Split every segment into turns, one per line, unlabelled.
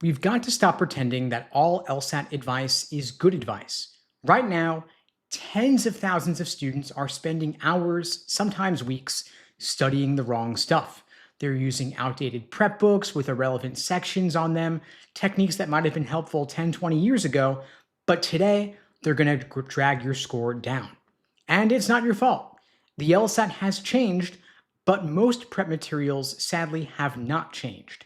We've got to stop pretending that all LSAT advice is good advice. Right now, tens of thousands of students are spending hours, sometimes weeks, studying the wrong stuff. They're using outdated prep books with irrelevant sections on them, techniques that might have been helpful 10, 20 years ago, but today they're going to drag your score down. And it's not your fault. The LSAT has changed, but most prep materials sadly have not changed.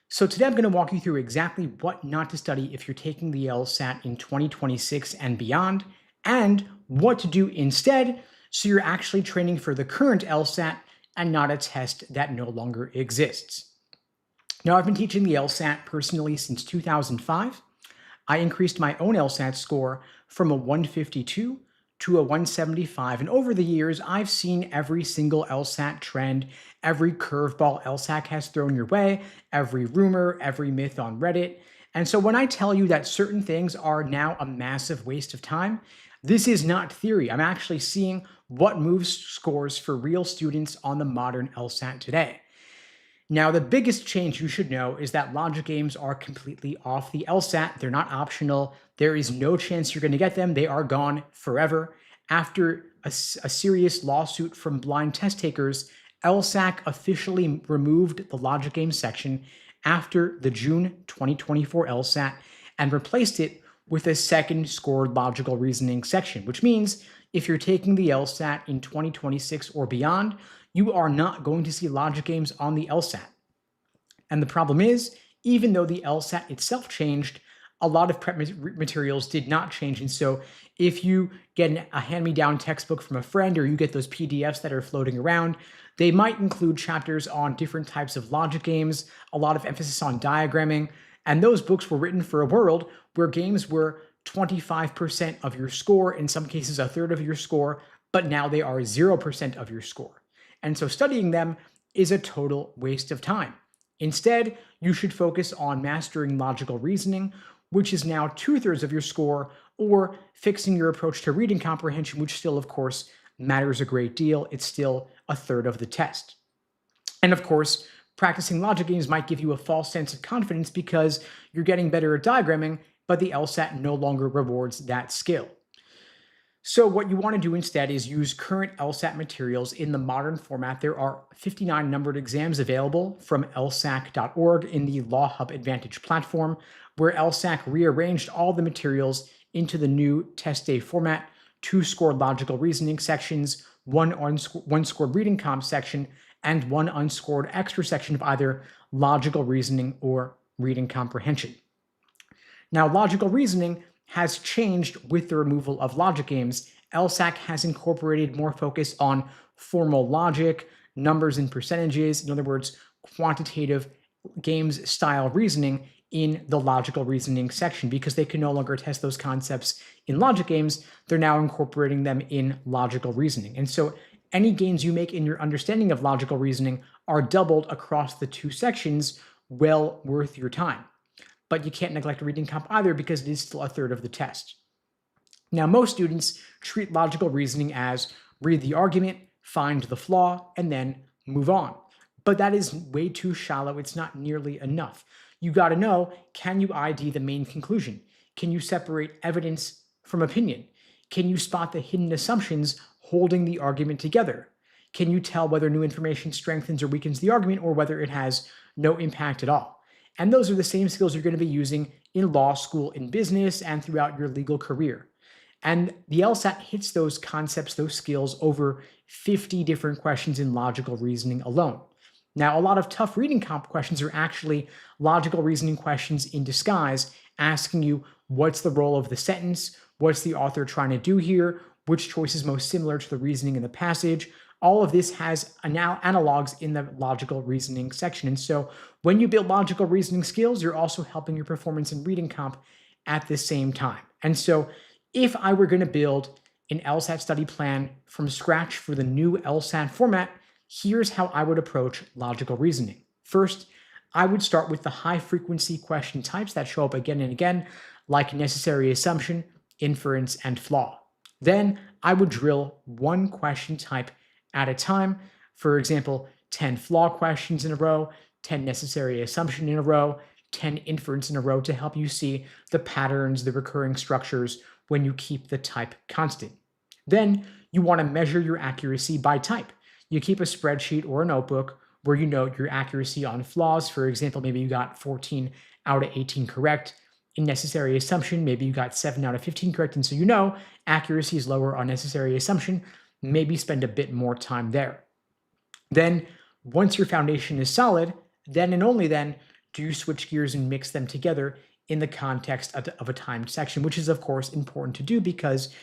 So today I'm going to walk you through exactly what not to study if you're taking the LSAT in 2026 and beyond, and what to do instead so you're actually training for the current LSAT and not a test that no longer exists. Now, I've been teaching the LSAT personally since 2005. I increased my own LSAT score from a 152 to a 175. And over the years, I've seen every single LSAT trend, every curveball LSAT has thrown your way, every rumor, every myth on Reddit. And so when I tell you that certain things are now a massive waste of time, this is not theory. I'm actually seeing what moves scores for real students on the modern LSAT today. Now, the biggest change you should know is that logic games are completely off the LSAT. They're not optional. There is no chance you're going to get them. They are gone forever. After a serious lawsuit from blind test takers, LSAC officially removed the logic game section after the June 2024 LSAT and replaced it with a second scored logical reasoning section, which means if you're taking the LSAT in 2026 or beyond, you are not going to see logic games on the LSAT. And the problem is, even though the LSAT itself changed, a lot of prep materials did not change. And so if you get a hand-me-down textbook from a friend or you get those PDFs that are floating around, they might include chapters on different types of logic games, a lot of emphasis on diagramming. And those books were written for a world where games were 25% of your score, in some cases a third of your score, but now they are 0% of your score. And so studying them is a total waste of time. Instead, you should focus on mastering logical reasoning, which is now 2/3 of your score, or fixing your approach to reading comprehension, which still, of course, matters a great deal. It's still a third of the test. And of course, practicing logic games might give you a false sense of confidence because you're getting better at diagramming, but the LSAT no longer rewards that skill. So what you want to do instead is use current LSAT materials in the modern format. There are 59 numbered exams available from lsac.org in the Law Hub Advantage platform, where LSAC rearranged all the materials into the new test day format: 2 scored logical reasoning sections, 1 scored reading comp section, and 1 unscored extra section of either logical reasoning or reading comprehension. Now, logical reasoning has changed with the removal of logic games. LSAC has incorporated more focus on formal logic, numbers and percentages, in other words, quantitative games style reasoning in the logical reasoning section. Because they can no longer test those concepts in logic games, they're now incorporating them in logical reasoning. And so any gains you make in your understanding of logical reasoning are doubled across the 2 sections, well worth your time. But you can't neglect reading comp either because it is still a third of the test. Now, most students treat logical reasoning as read the argument, find the flaw, and then move on. But that is way too shallow. It's not nearly enough. You got to know, can you ID the main conclusion? Can you separate evidence from opinion? Can you spot the hidden assumptions holding the argument together? Can you tell whether new information strengthens or weakens the argument, or whether it has no impact at all? And those are the same skills you're going to be using in law school, in business, and throughout your legal career. And the LSAT hits those concepts, those skills, over 50 different questions in logical reasoning alone. Now, a lot of tough reading comp questions are actually logical reasoning questions in disguise, asking you what's the role of the sentence, what's the author trying to do here, which choice is most similar to the reasoning in the passage. All of this has analogs in the logical reasoning section. And so when you build logical reasoning skills, you're also helping your performance in reading comp at the same time. And so if I were going to build an LSAT study plan from scratch for the new LSAT format, here's how I would approach logical reasoning. First, I would start with the high-frequency question types that show up again and again, like necessary assumption, inference, and flaw. Then I would drill 1 question type at a time. For example, 10 flaw questions in a row, 10 necessary assumption in a row, 10 inference in a row to help you see the patterns, the recurring structures when you keep the type constant. Then you want to measure your accuracy by type. You keep a spreadsheet or a notebook where you note your accuracy on flaws. For example, maybe you got 14 out of 18 correct. In necessary assumption, maybe you got 7 out of 15 correct. And so you know accuracy is lower on necessary assumption. Maybe spend a bit more time there. Then, once your foundation is solid, then and only then do you switch gears and mix them together in the context of a timed section, which is, of course, important to do because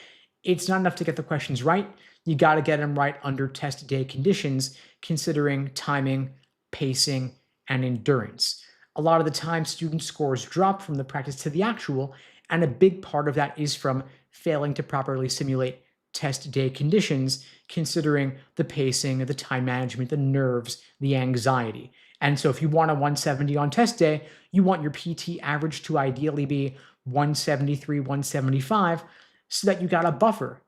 it's not enough to get the questions right. You got to get them right under test day conditions, considering timing, pacing, and endurance. A lot of the time, student scores drop from the practice to the actual, and a big part of that is from failing to properly simulate test day conditions, considering the pacing, the time management, the nerves, the anxiety. And so if you want a 170 on test day, you want your PT average to ideally be 173, 175, so that you got a buffer.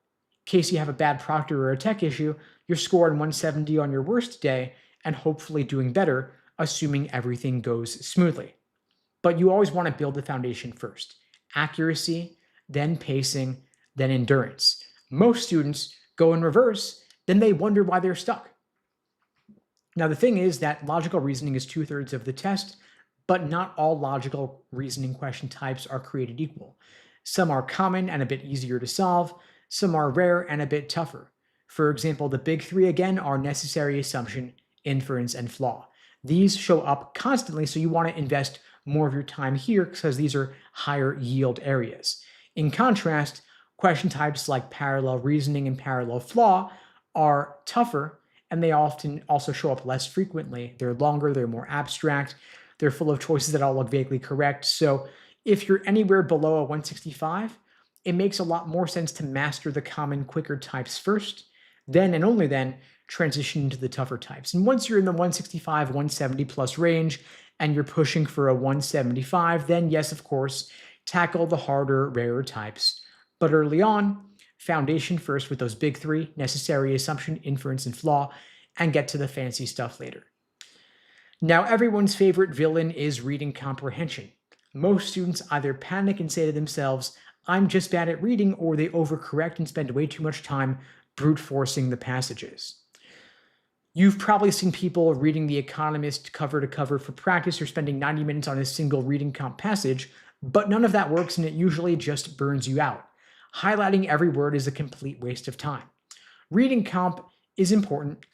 In case you have a bad proctor or a tech issue, you're scoring 170 on your worst day and hopefully doing better, assuming everything goes smoothly. But you always want to build the foundation first. Accuracy, then pacing, then endurance. Most students go in reverse, then they wonder why they're stuck. Now, the thing is that logical reasoning is 2/3 of the test, but not all logical reasoning question types are created equal. Some are common and a bit easier to solve, some are rare and a bit tougher. For example, the big three again are necessary assumption, inference, and flaw. These show up constantly, so you want to invest more of your time here because these are higher yield areas. In contrast, question types like parallel reasoning and parallel flaw are tougher, and they often also show up less frequently. They're longer, they're more abstract, they're full of choices that all look vaguely correct. So if you're anywhere below a 165, it makes a lot more sense to master the common, quicker types first, then and only then transition into the tougher types. And once you're in the 165, 170 plus range, and you're pushing for a 175, then yes, of course, tackle the harder, rarer types. But early on, foundation first with those big three, necessary assumption, inference, and flaw, and get to the fancy stuff later. Now, everyone's favorite villain is reading comprehension. Most students either panic and say to themselves, I'm just bad at reading, or they overcorrect and spend way too much time brute forcing the passages. You've probably seen people reading The Economist cover to cover for practice or spending 90 minutes on a single reading comp passage, but none of that works and it usually just burns you out. Highlighting every word is a complete waste of time. Reading comp is important,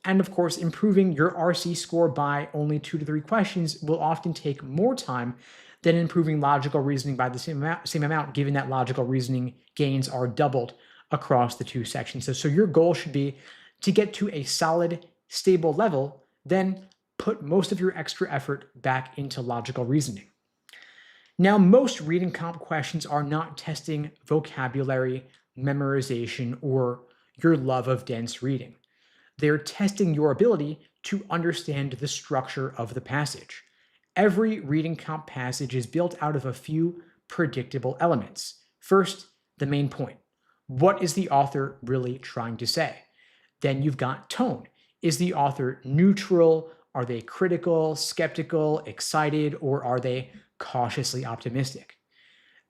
and of course, improving your RC score by only 2 to 3 questions will often take more time than improving logical reasoning by the same amount, given that logical reasoning gains are doubled across the 2 sections. So your goal should be to get to a solid, stable level, then put most of your extra effort back into logical reasoning. Now, most reading comp questions are not testing vocabulary, memorization, or your love of dense reading. They're testing your ability to understand the structure of the passage. Every reading comp passage is built out of a few predictable elements. First, the main point. What is the author really trying to say? Then you've got tone. Is the author neutral? Are they critical, skeptical, excited, or are they cautiously optimistic?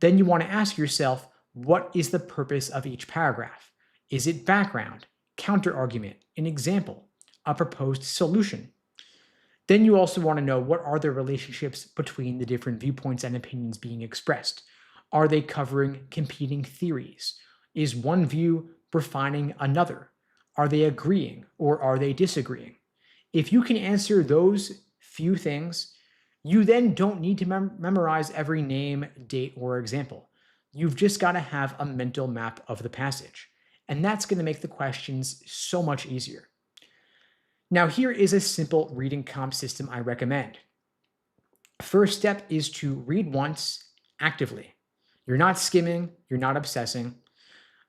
Then you want to ask yourself, what is the purpose of each paragraph? Is it background, counterargument, an example, a proposed solution? Then you also want to know, what are the relationships between the different viewpoints and opinions being expressed? Are they covering competing theories? Is one view refining another? Are they agreeing or are they disagreeing? If you can answer those few things, you then don't need to memorize every name, date, or example. You've just got to have a mental map of the passage. And that's going to make the questions so much easier. Now, here is a simple reading comp system I recommend. First step is to read once actively. You're not skimming, you're not obsessing.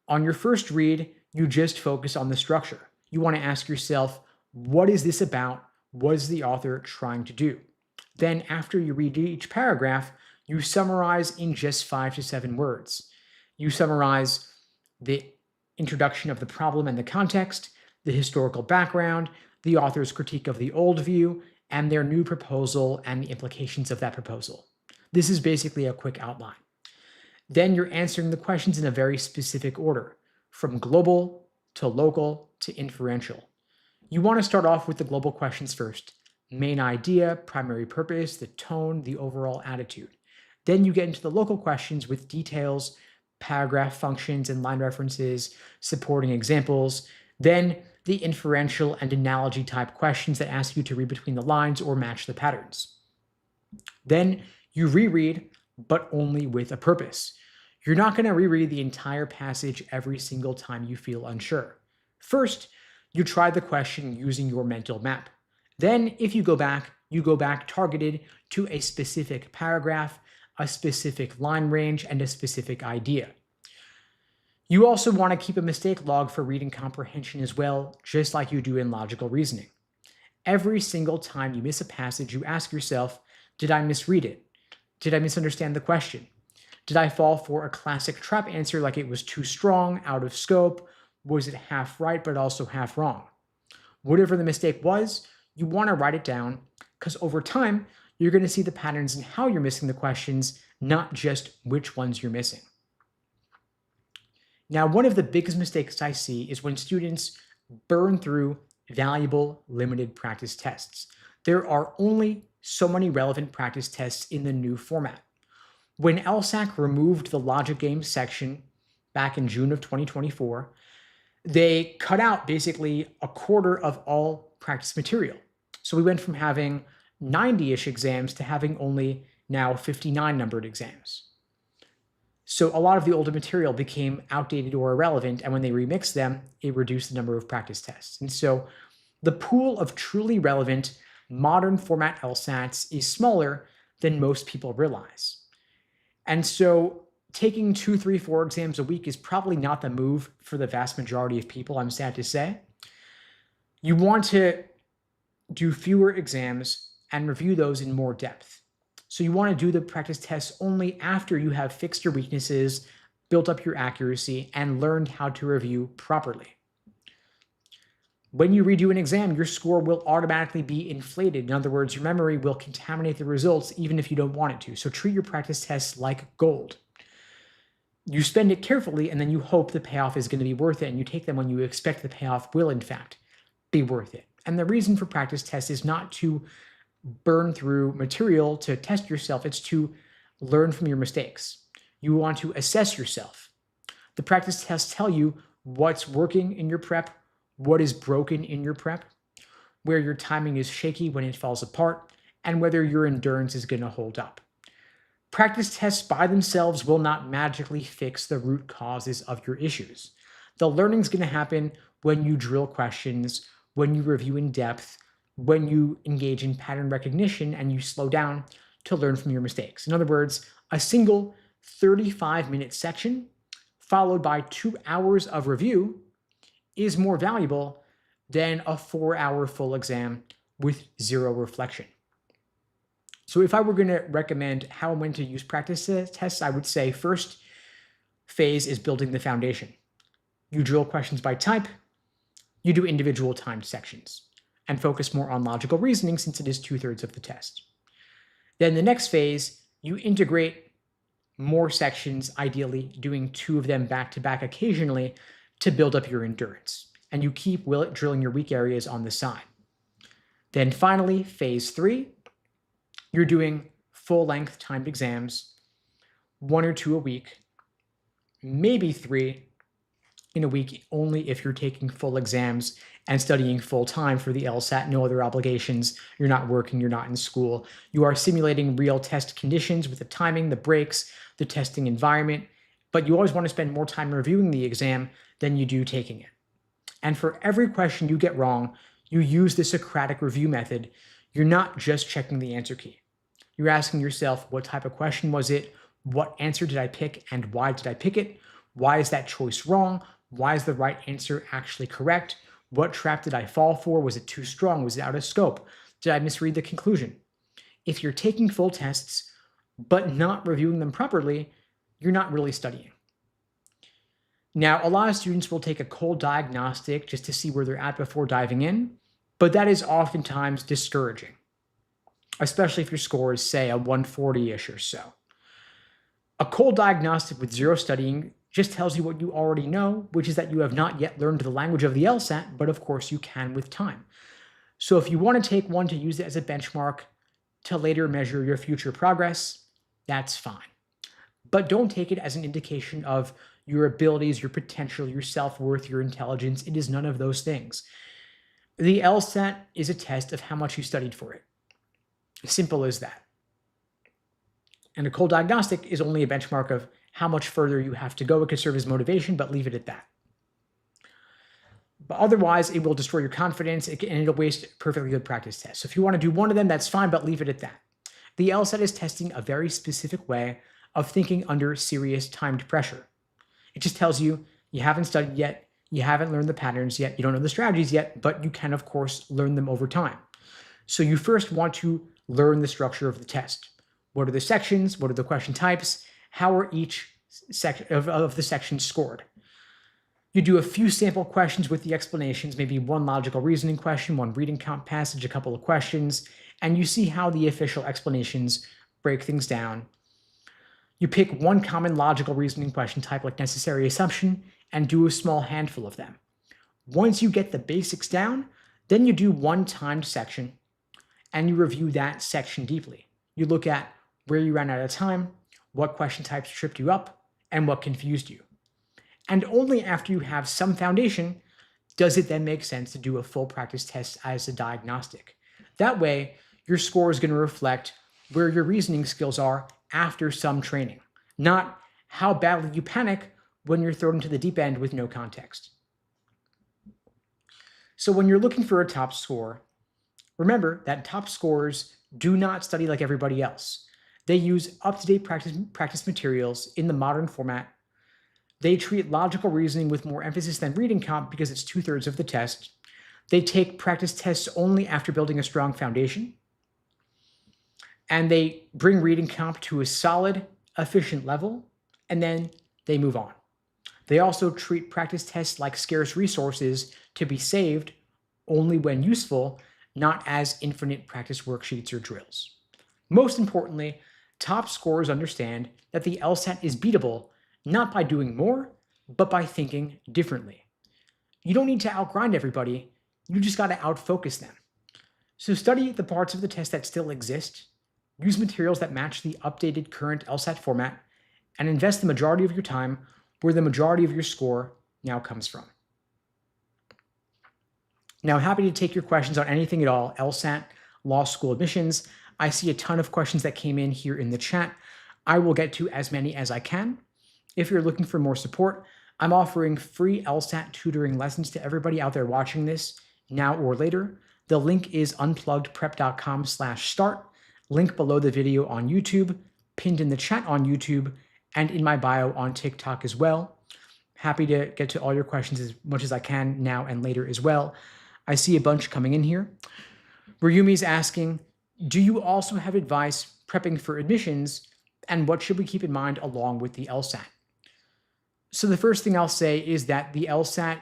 On your first read, you just focus on the structure. You want to ask yourself, what is this about? What is the author trying to do? Then after you read each paragraph, you summarize in just 5 to 7 words. You summarize the introduction of the problem and the context, the historical background, the author's critique of the old view, and their new proposal and the implications of that proposal. This is basically a quick outline. Then you're answering the questions in a very specific order, from global to local to inferential. You want to start off with the global questions first: main idea, primary purpose, the tone, the overall attitude. Then you get into the local questions with details, paragraph functions and line references, supporting examples. Then the inferential and analogy type questions that ask you to read between the lines or match the patterns. Then you reread, but only with a purpose. You're not going to reread the entire passage every single time you feel unsure. First, you try the question using your mental map. Then, if you go back targeted to a specific paragraph, a specific line range, and a specific idea. You also want to keep a mistake log for reading comprehension as well, just like you do in logical reasoning. Every single time you miss a passage, you ask yourself, did I misread it? Did I misunderstand the question? Did I fall for a classic trap answer like it was too strong, out of scope? Was it half right but also half wrong? Whatever the mistake was, you want to write it down, because over time, you're going to see the patterns in how you're missing the questions, not just which ones you're missing. Now, one of the biggest mistakes I see is when students burn through valuable limited practice tests. There are only so many relevant practice tests in the new format. When LSAC removed the logic games section back in June of 2024, they cut out basically a quarter of all practice material. So we went from having 90-ish exams to having only now 59 numbered exams. So a lot of the older material became outdated or irrelevant, and when they remixed them, it reduced the number of practice tests. And so the pool of truly relevant modern format LSATs is smaller than most people realize. And so taking 2, 3, 4 exams a week is probably not the move for the vast majority of people, I'm sad to say. You want to do fewer exams and review those in more depth. So you want to do the practice tests only after you have fixed your weaknesses, built up your accuracy, and learned how to review properly. When you redo an exam, your score will automatically be inflated. In other words, your memory will contaminate the results even if you don't want it to. So treat your practice tests like gold. You spend it carefully, and then you hope the payoff is going to be worth it, and you take them when you expect the payoff will, in fact, be worth it. And the reason for practice tests is not to burn through material to test yourself. It's to learn from your mistakes. You want to assess yourself. The practice tests tell you what's working in your prep, what is broken in your prep, where your timing is shaky when it falls apart, and whether your endurance is going to hold up. Practice tests by themselves will not magically fix the root causes of your issues. The learning is going to happen when you drill questions, when you review in depth, when you engage in pattern recognition, and you slow down to learn from your mistakes. In other words, a single 35-minute section followed by 2 hours of review is more valuable than a 4-hour full exam with zero reflection. So if I were going to recommend how and when to use practice tests, I would say first phase is building the foundation. You drill questions by type, you do individual timed sections, and focus more on logical reasoning since it is 2/3 of the test. Then the next phase, you integrate more sections, ideally doing 2 of them back to back occasionally to build up your endurance. And you keep drilling your weak areas on the side. Then finally, phase 3, you're doing full-length timed exams, 1 or 2 a week, maybe 3 in a week only if you're taking full exams and studying full-time for the LSAT, no other obligations, you're not working, you're not in school. You are simulating real test conditions with the timing, the breaks, the testing environment, but you always want to spend more time reviewing the exam than you do taking it. And for every question you get wrong, you use the Socratic review method. You're not just checking the answer key. You're asking yourself, what type of question was it? What answer did I pick and why did I pick it? Why is that choice wrong? Why is the right answer actually correct? What trap did I fall for? Was it too strong? Was it out of scope? Did I misread the conclusion? If you're taking full tests but not reviewing them properly, you're not really studying. Now, a lot of students will take a cold diagnostic just to see where they're at before diving in, but that is oftentimes discouraging. especially if your score is, say, a 140-ish or so. A cold diagnostic with zero studying just tells you what you already know, which is that you have not yet learned the language of the LSAT, but of course you can with time. So if you want to take one to use it as a benchmark to later measure your future progress, that's fine. But don't take it as an indication of your abilities, your potential, your self-worth, your intelligence. It is none of those things. The LSAT is a test of how much you studied for it. Simple as that. And a cold diagnostic is only a benchmark of how much further you have to go. It could serve as motivation, but leave it at that. But otherwise, it will destroy your confidence and it'll waste a perfectly good practice test. So if you want to do one of them, that's fine, but leave it at that. The LSAT is testing a very specific way of thinking under serious timed pressure. It just tells you you haven't studied yet, you haven't learned the patterns yet, you don't know the strategies yet, but you can, of course, learn them over time. So you first want to learn the structure of the test. What are the sections? What are the question types? How are each section of the sections scored? You do a few sample questions with the explanations, maybe one logical reasoning question, one reading count passage, a couple of questions, and you see how the official explanations break things down. You pick one common logical reasoning question type like necessary assumption and do a small handful of them. Once you get the basics down, then you do one timed section and you review that section deeply. You look at where you ran out of time, what question types tripped you up, and what confused you. And only after you have some foundation does it then make sense to do a full practice test as a diagnostic. That way, your score is going to reflect where your reasoning skills are after some training, not how badly you panic when you're thrown into the deep end with no context. So when you're looking for a top score, remember that top scorers do not study like everybody else. They use up-to-date practice materials in the modern format. They treat logical reasoning with more emphasis than reading comp because it's 2/3 of the test. They take practice tests only after building a strong foundation. And they bring reading comp to a solid, efficient level, and then they move on. They also treat practice tests like scarce resources to be saved only when useful, not as infinite practice worksheets or drills. Most importantly, top scorers understand that the LSAT is beatable not by doing more, but by thinking differently. You don't need to outgrind everybody, you just got to outfocus them. So study the parts of the test that still exist, use materials that match the updated current LSAT format, and invest the majority of your time where the majority of your score now comes from. Now, I'm happy to take your questions on anything at all, LSAT, law school admissions. I see a ton of questions that came in here in the chat. I will get to as many as I can. If you're looking for more support, I'm offering free LSAT tutoring lessons to everybody out there watching this now or later. The link is unpluggedprep.com/start. Link below the video on YouTube, pinned in the chat on YouTube, and in my bio on TikTok as well. Happy to get to all your questions as much as I can now and later as well. I see a bunch coming in here. Ryumi's asking, do you also have advice prepping for admissions, and what should we keep in mind along with the LSAT? So the first thing I'll say is that the LSAT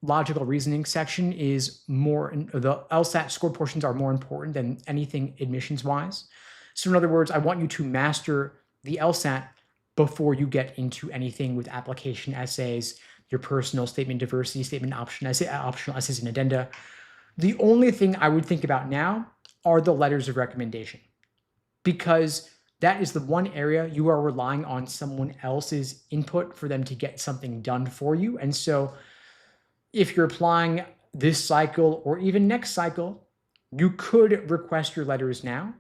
logical reasoning section is the LSAT score portions are more important than anything admissions-wise. So in other words, I want you to master the LSAT before you get into anything with application essays, your personal statement, diversity statement, optional essays, and addenda. The only thing I would think about now are the letters of recommendation, because that is the one area you are relying on someone else's input for them to get something done for you. And so if you're applying this cycle or even next cycle, you could request your letters now,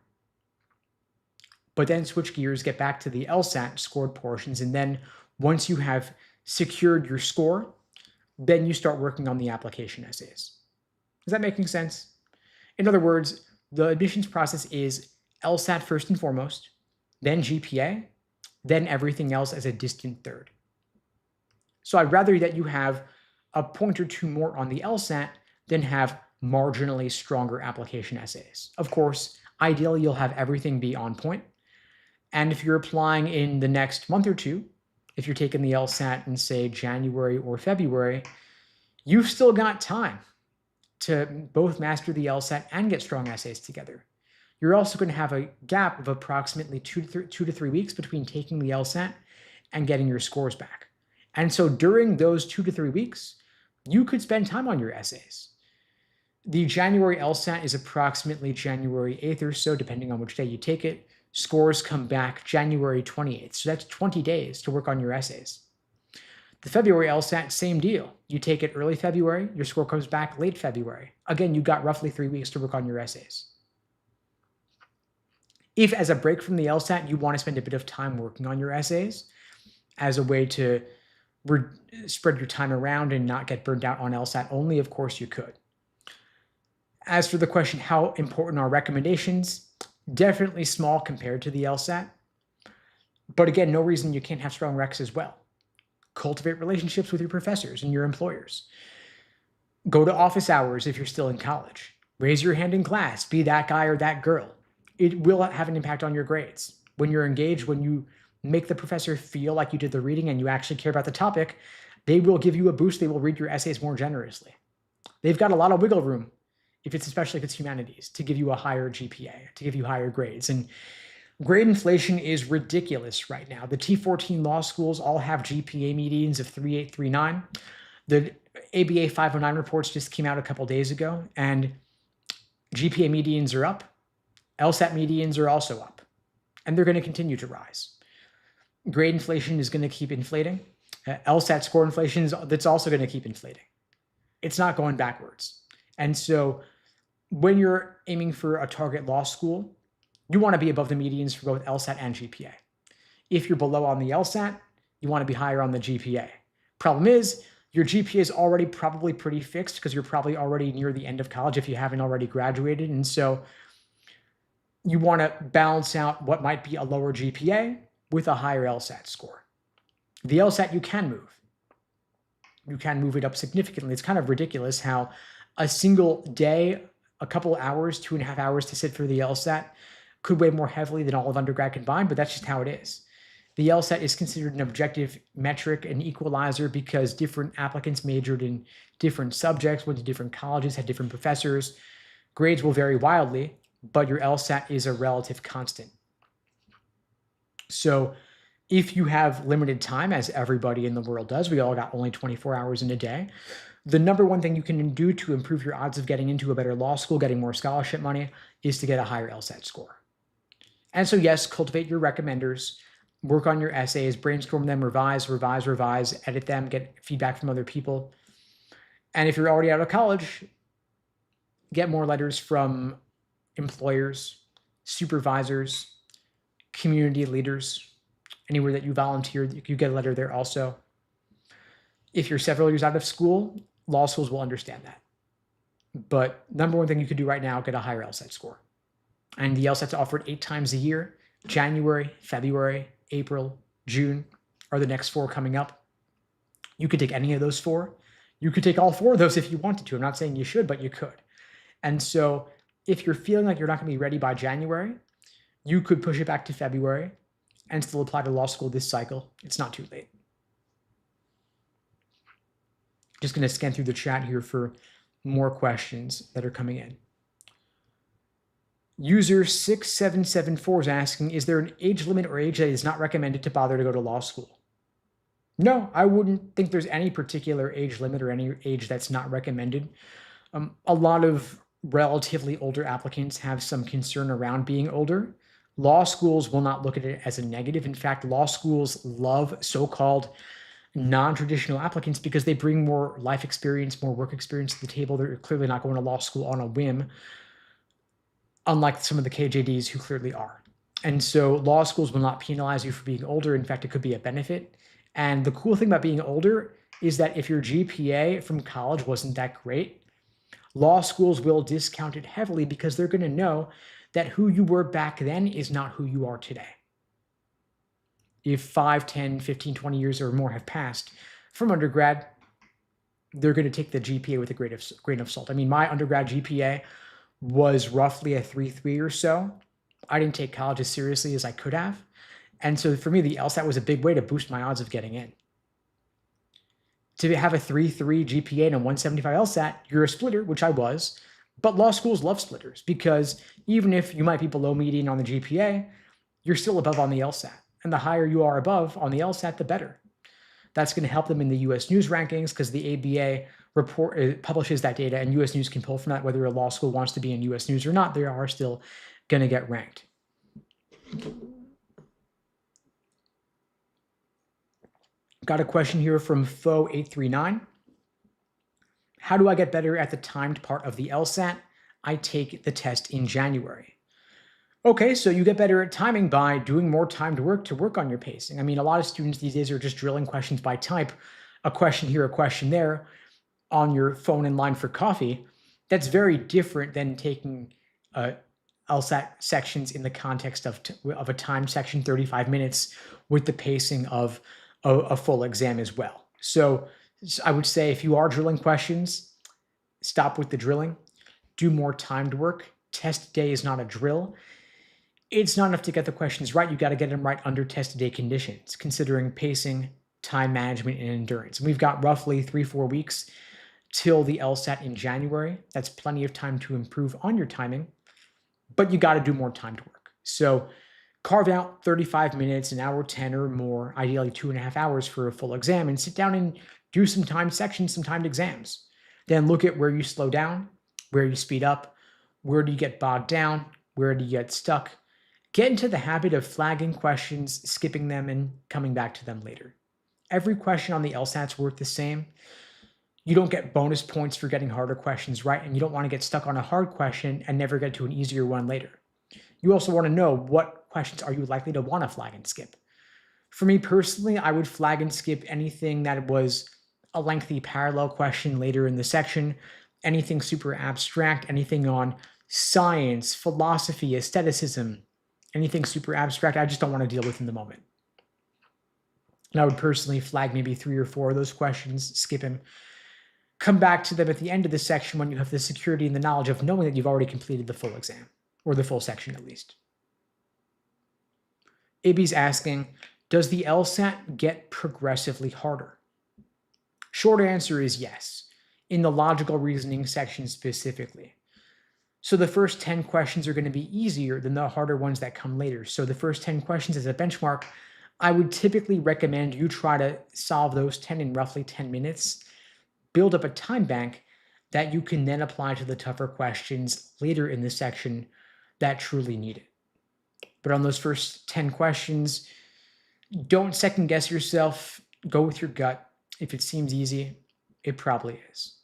but then switch gears, get back to the LSAT scored portions. And then once you have secured your score, then you start working on the application essays. Is that making sense? In other words, the admissions process is LSAT first and foremost, then GPA, then everything else as a distant third. So I'd rather that you have a point or two more on the LSAT than have marginally stronger application essays. Of course, ideally you'll have everything be on point. And if you're applying in the next month or two, if you're taking the LSAT in say January or February, you've still got time to both master the LSAT and get strong essays together. you're also going to have a gap of approximately 2 to 3 weeks between taking the LSAT and getting your scores back. And so during those 2 to 3 weeks, you could spend time on your essays. The January LSAT is approximately January 8th or so, depending on which day you take it. Scores come back January 28th. So that's 20 days to work on your essays. The February LSAT, same deal. You take it early February, your score comes back late February. Again, you got roughly 3 weeks to work on your essays. If, as a break from the LSAT, you want to spend a bit of time working on your essays as a way to spread your time around and not get burned out on LSAT only, of course you could. As for the question, how important are recommendations? Definitely small compared to the LSAT. But again, no reason you can't have strong recs as well. Cultivate relationships with your professors and your employers. Go to office hours if you're still in college. Raise your hand in class. Be that guy or that girl. It will have an impact on your grades. When you're engaged, when you make the professor feel like you did the reading and you actually care about the topic, they will give you a boost. They will read your essays more generously. They've got a lot of wiggle room, especially if it's humanities, to give you a higher GPA, to give you higher grades. And grade inflation is ridiculous right now. The T14 law schools all have GPA medians of 3.8, 3.9. The ABA 509 reports just came out a couple days ago, and GPA medians are up. LSAT medians are also up, and they're going to continue to rise. Grade inflation is going to keep inflating. LSAT score inflation that's also going to keep inflating. It's not going backwards. And so when you're aiming for a target law school, you want to be above the medians for both LSAT and GPA. If you're below on the LSAT, you want to be higher on the GPA. Problem is, your GPA is already probably pretty fixed because you're probably already near the end of college if you haven't already graduated. And so you want to balance out what might be a lower GPA with a higher LSAT score. The LSAT you can move. You can move it up significantly. It's kind of ridiculous how a single day, a couple hours, 2.5 hours to sit for the LSAT could weigh more heavily than all of undergrad combined, but that's just how it is. The LSAT is considered an objective metric, an equalizer, because different applicants majored in different subjects, went to different colleges, had different professors. Grades will vary wildly, but your LSAT is a relative constant. So if you have limited time, as everybody in the world does, we all got only 24 hours in a day, the number one thing you can do to improve your odds of getting into a better law school, getting more scholarship money, is to get a higher LSAT score. And so yes, cultivate your recommenders, work on your essays, brainstorm them, revise, edit them, get feedback from other people. And if you're already out of college, get more letters from employers, supervisors, community leaders. Anywhere that you volunteer, you get a letter there also. If you're several years out of school, law schools will understand that. But number one thing you could do right now, get a higher LSAT score. And the LSAT's offered 8 times a year. January, February, April, June are the next 4 coming up. You could take any of those 4. You could take all 4 of those if you wanted to. I'm not saying you should, but you could. And so if you're feeling like you're not going to be ready by January, you could push it back to February and still apply to law school this cycle. It's not too late. Just going to scan through the chat here for more questions that are coming in. User 6774 is asking, is there an age limit or age that is not recommended to bother to go to law school? No, I wouldn't think there's any particular age limit or any age that's not recommended. A lot of relatively older applicants have some concern around being older. Law schools will not look at it as a negative. In fact, law schools love so-called non-traditional applicants because they bring more life experience, more work experience to the table. They're clearly not going to law school on a whim, unlike some of the KJDs who clearly are. And so law schools will not penalize you for being older. In fact, it could be a benefit. And the cool thing about being older is that if your GPA from college wasn't that great, law schools will discount it heavily because they're going to know that who you were back then is not who you are today. If 5, 10, 15, 20 years or more have passed from undergrad, they're going to take the GPA with a grain of salt. I mean, my undergrad GPA was roughly a 3.3 or so. I didn't take college as seriously as I could have. And so for me, the LSAT was a big way to boost my odds of getting in. To have a 3.3 GPA and a 175 LSAT, you're a splitter, which I was, But law schools love splitters because even if you might be below median on the GPA, you're still above on the LSAT. And the higher you are above on the LSAT, the better. That's going to help them in the US News rankings because the ABA publishes that data, and US News can pull from that whether a law school wants to be in US News or not. They are still going to get ranked. Got a question here from Fo839. How do I get better at the timed part of the LSAT? I take the test in January. Okay, so you get better at timing by doing more timed work to work on your pacing. I mean, a lot of students these days are just drilling questions by type, a question here, a question there, on your phone in line for coffee. That's very different than taking LSAT sections in the context of a timed section, 35 minutes, with the pacing of a full exam as well. So I would say if you are drilling questions, stop with the drilling, do more timed work. Test day is not a drill. It's not enough to get the questions right. You got to get them right under test day conditions, considering pacing, time management, and endurance. And we've got roughly 3-4 weeks till the LSAT in January. That's plenty of time to improve on your timing, but you got to do more timed work. So carve out 35 minutes, an hour 10 or more, ideally 2.5 hours for a full exam, and sit down and do some timed sections, some timed exams. Then look at where you slow down, where you speed up, where do you get bogged down, where do you get stuck. Get into the habit of flagging questions, skipping them, and coming back to them later. Every question on the LSAT's worth the same. You don't get bonus points for getting harder questions right, and you don't want to get stuck on a hard question and never get to an easier one later. You also want to know what questions are you likely to want to flag and skip. For me personally, I would flag and skip anything that was a lengthy parallel question later in the section, anything super abstract, anything on science, philosophy, aestheticism, anything super abstract I just don't want to deal with in the moment. And I would personally flag maybe 3 or 4 of those questions, skip them, come back to them at the end of the section when you have the security and the knowledge of knowing that you've already completed the full exam, or the full section at least. Ibby's asking, does the LSAT get progressively harder? Short answer is yes, in the logical reasoning section specifically. So the first 10 questions are going to be easier than the harder ones that come later. So the first 10 questions as a benchmark, I would typically recommend you try to solve those 10 in roughly 10 minutes, build up a time bank that you can then apply to the tougher questions later in the section that truly need it. But on those first 10 questions, don't second guess yourself. Go with your gut. If it seems easy, it probably is.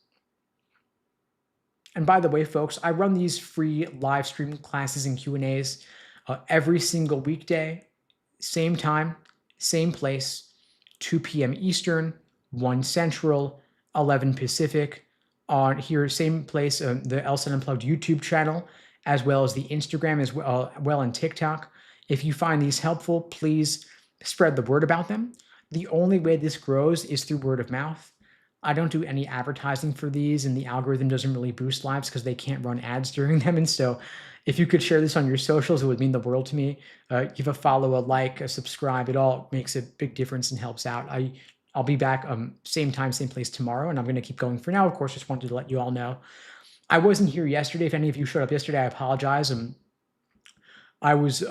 And by the way, folks, I run these free live stream classes and Q&As every single weekday, same time, same place, 2 p.m. Eastern, 1 Central, 11 Pacific, on here, same place, the LSAT Unplugged YouTube channel, as well as the Instagram as well and TikTok. If you find these helpful, please spread the word about them. The only way this grows is through word of mouth. I don't do any advertising for these, and the algorithm doesn't really boost lives because they can't run ads during them. And so if you could share this on your socials, it would mean the world to me. Give a follow, a like, a subscribe. It all makes a big difference and helps out. I'll be back same time, same place tomorrow, and I'm going to keep going for now. Of course, just wanted to let you all know. I wasn't here yesterday. If any of you showed up yesterday, I apologize. I was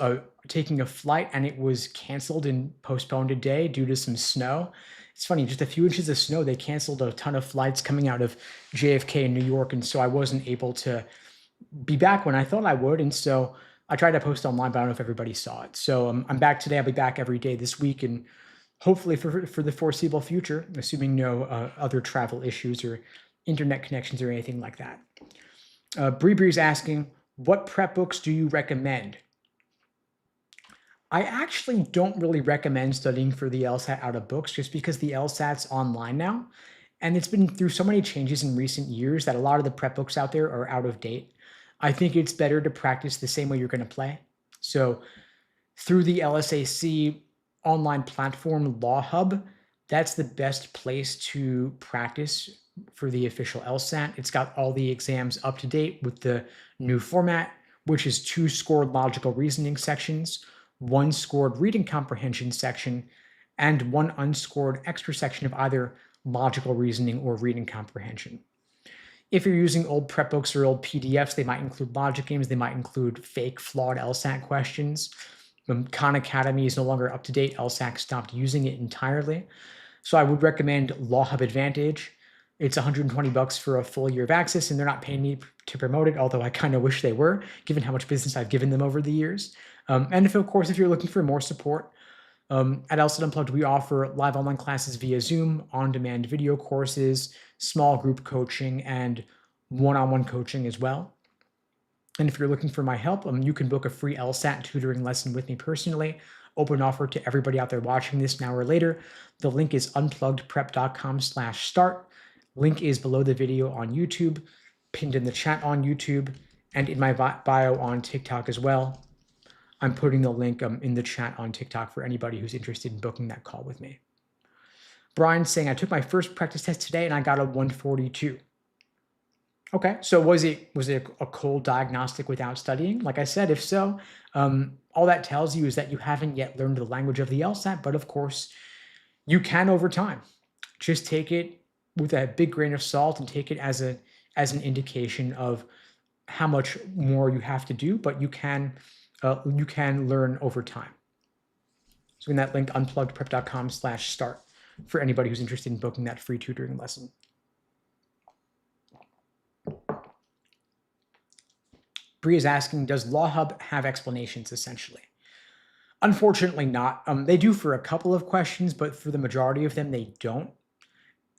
taking a flight, and it was canceled and postponed a day due to some snow. It's funny, just a few inches of snow, they canceled a ton of flights coming out of JFK in New York, and so I wasn't able to be back when I thought I would, and so I tried to post online, but I don't know if everybody saw it. So I'm back today. I'll be back every day this week, and hopefully for the foreseeable future, assuming no other travel issues or internet connections or anything like that. Bree's asking, what prep books do you recommend? I actually don't really recommend studying for the LSAT out of books just because the LSAT's online now. And it's been through so many changes in recent years that a lot of the prep books out there are out of date. I think it's better to practice the same way you're going to play. So through the LSAC online platform Law Hub, that's the best place to practice for the official LSAT. It's got all the exams up to date with the new format, which is 2 scored logical reasoning sections, 1 scored reading comprehension section, and 1 unscored extra section of either logical reasoning or reading comprehension. If you're using old prep books or old PDFs, they might include logic games. They might include fake, flawed LSAT questions. Khan Academy is no longer up to date. LSAC stopped using it entirely. So I would recommend Law Hub Advantage. It's $120 for a full year of access, and they're not paying me to promote it, although I kind of wish they were, given how much business I've given them over the years. And if, of course, if you're looking for more support, at LSAT Unplugged, we offer live online classes via Zoom, on-demand video courses, small group coaching, and one-on-one coaching as well. And if you're looking for my help, you can book a free LSAT tutoring lesson with me personally. Open offer to everybody out there watching this now or later. The link is unpluggedprep.com/start. Link is below the video on YouTube, pinned in the chat on YouTube, and in my bio on TikTok as well. I'm putting the link in the chat on TikTok for anybody who's interested in booking that call with me. Brian's saying, I took my first practice test today and I got a 142. Okay, so was it a cold diagnostic without studying? Like I said, if so, all that tells you is that you haven't yet learned the language of the LSAT, but of course, you can over time. Just take it with a big grain of salt and take it as an indication of how much more you have to do, but you can learn over time. So in that link, unpluggedprep.com/start for anybody who's interested in booking that free tutoring lesson. Bree is asking, does Law Hub have explanations essentially? Unfortunately not. They do for a couple of questions, but for the majority of them, they don't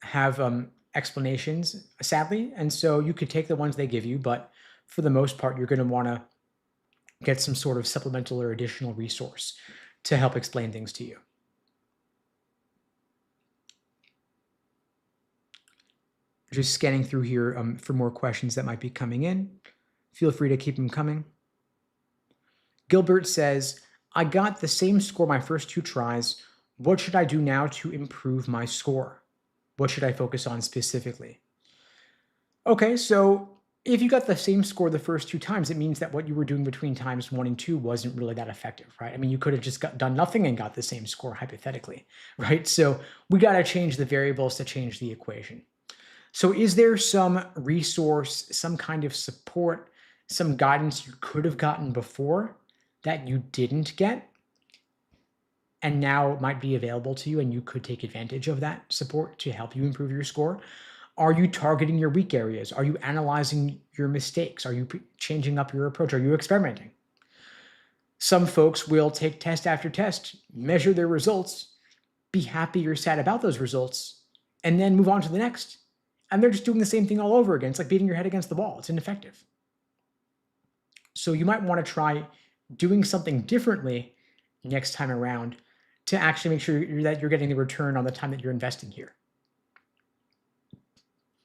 have explanations, sadly. And so you could take the ones they give you, but for the most part, you're going to want to get some sort of supplemental or additional resource to help explain things to you. Just scanning through here for more questions that might be coming in. Feel free to keep them coming. Gilbert says, I got the same score my first 2 tries. What should I do now to improve my score? What should I focus on specifically? Okay, so if you got the same score the first 2 times, it means that what you were doing between times 1 and 2 wasn't really that effective, right? I mean, you could have just done nothing and got the same score hypothetically, right? So we got to change the variables to change the equation. So is there some resource, some kind of support, some guidance you could have gotten before that you didn't get and now might be available to you and you could take advantage of that support to help you improve your score? Are you targeting your weak areas? Are you analyzing your mistakes? Are you changing up your approach? Are you experimenting? Some folks will take test after test, measure their results, be happy or sad about those results, and then move on to the next. And they're just doing the same thing all over again. It's like beating your head against the wall. It's ineffective. So you might want to try doing something differently next time around to actually make sure that you're getting the return on the time that you're investing here.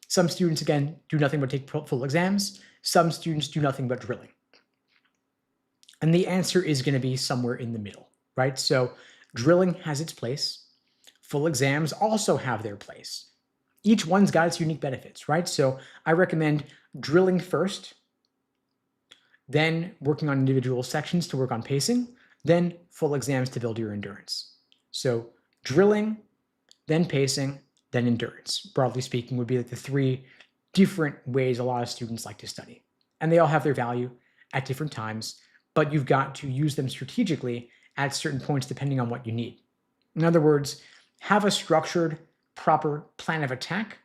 Some students, again, do nothing but take full exams. Some students do nothing but drilling. And the answer is going to be somewhere in the middle, right? So drilling has its place. Full exams also have their place. Each one's got its unique benefits, right? So I recommend drilling first, then working on individual sections to work on pacing, then full exams to build your endurance. So drilling, then pacing, then endurance, broadly speaking, would be like the 3 different ways a lot of students like to study. And they all have their value at different times, but you've got to use them strategically at certain points depending on what you need. In other words, have a structured, proper plan of attack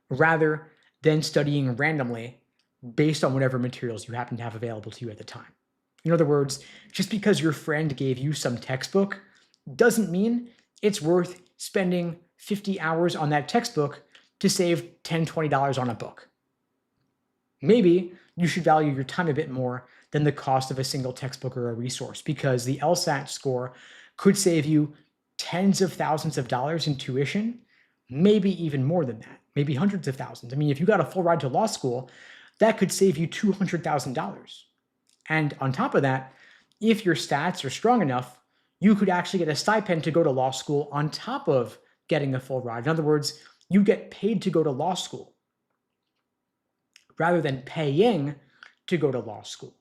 rather than studying randomly based on whatever materials you happen to have available to you at the time. In other words, just because your friend gave you some textbook doesn't mean it's worth spending 50 hours on that textbook to save $10, $20 on a book. Maybe you should value your time a bit more than the cost of a single textbook or a resource, because the LSAT score could save you tens of thousands of dollars in tuition, maybe even more than that, maybe hundreds of thousands. I mean, if you got a full ride to law school, that could save you $200,000. And on top of that, if your stats are strong enough, you could actually get a stipend to go to law school on top of getting a full ride. In other words, you get paid to go to law school rather than paying to go to law school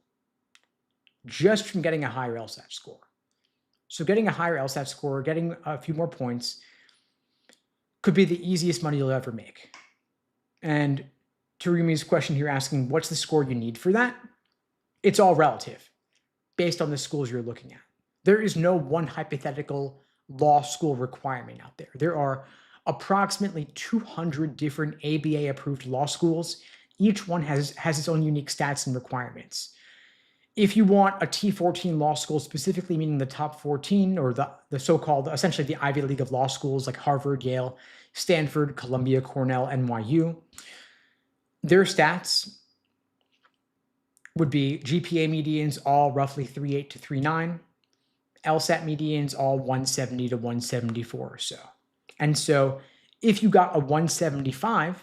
just from getting a higher LSAT score. So getting a higher LSAT score, getting a few more points could be the easiest money you'll ever make. And Tarumi's question here asking, what's the score you need for that? It's all relative based on the schools you're looking at. There is no one hypothetical law school requirement out there. There are approximately 200 different ABA-approved law schools. Each one has its own unique stats and requirements. If you want a T14 law school, specifically meaning the top 14 or the so-called, essentially the Ivy League of law schools like Harvard, Yale, Stanford, Columbia, Cornell, NYU, their stats would be GPA medians all roughly 3.8 to 3.9, LSAT medians all 170 to 174 or so. And so if you got a 175,